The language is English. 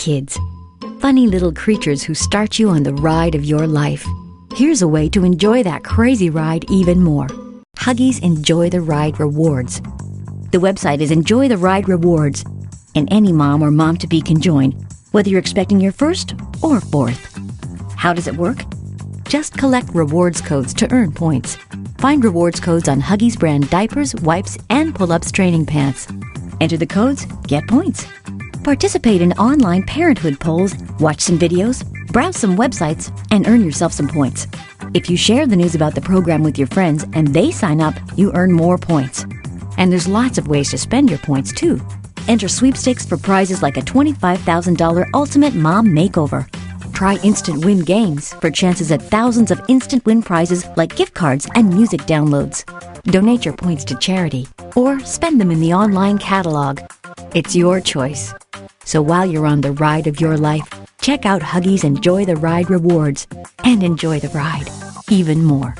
kids. Funny little creatures who start you on the ride of your life. Here's a way to enjoy that crazy ride even more. Huggies Enjoy the Ride Rewards. The website is Enjoy the Ride Rewards, and any mom or mom-to-be can join, whether you're expecting your first or fourth. How does it work? Just collect rewards codes to earn points. Find rewards codes on Huggies brand diapers, wipes, and pull-ups training pants. Enter the codes, get points. Participate in online parenthood polls, watch some videos, browse some websites, and earn yourself some points. If you share the news about the program with your friends and they sign up, you earn more points. And there's lots of ways to spend your points, too. Enter sweepstakes for prizes like a $25,000 Ultimate Mom Makeover. Try Instant Win Games for chances at thousands of instant win prizes like gift cards and music downloads. Donate your points to charity or spend them in the online catalog. It's your choice. So while you're on the ride of your life, check out Huggies Enjoy the Ride Rewards and enjoy the ride even more.